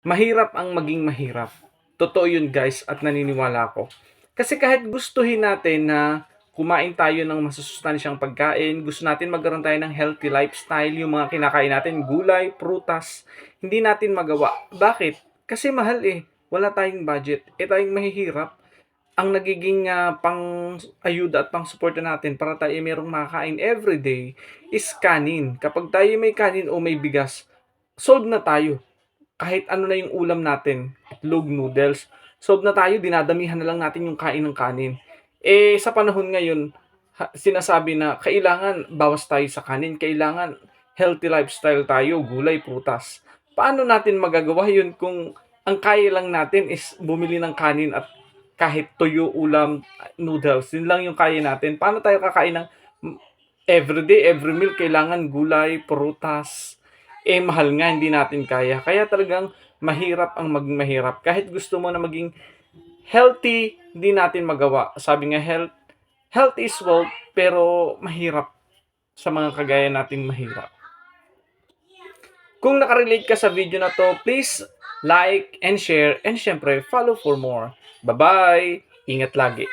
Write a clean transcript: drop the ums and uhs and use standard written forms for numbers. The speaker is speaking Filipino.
Mahirap ang maging mahirap. Totoo yun guys at naniniwala ako. Kasi kahit gustuhin natin na kumain tayo ng masusustansyang pagkain, gusto natin magkaroon tayo ng healthy lifestyle, yung mga kinakain natin, gulay, prutas, hindi natin magawa. Bakit? Kasi mahal eh. Wala tayong budget. Tayong mahihirap. Ang nagiging pang-ayuda at pang-suporta natin para tayo merong makakain everyday is kanin. Kapag tayo may kanin o may bigas, solve na tayo kahit ano na yung ulam natin, itlog, noodles, solve na tayo, dinadamihan na lang natin yung kain ng kanin. Sa panahon ngayon, sinasabi na kailangan bawas tayo sa kanin, kailangan healthy lifestyle tayo, gulay, prutas. Paano natin magagawa yun kung ang kaya lang natin is bumili ng kanin at kahit tuyo, ulam, noodles, yun lang yung kaya natin. Paano tayo kakain ng everyday, every meal, kailangan gulay, prutas, mahal nga, hindi natin kaya. Kaya talagang mahirap ang maging mahirap. Kahit gusto mo na maging healthy, hindi natin magawa. Sabi nga, health is wealth, pero mahirap sa mga kagaya nating mahirap. Kung nakarelate ka sa video na to, please like and share and syempre follow for more. Bye-bye! Ingat lagi!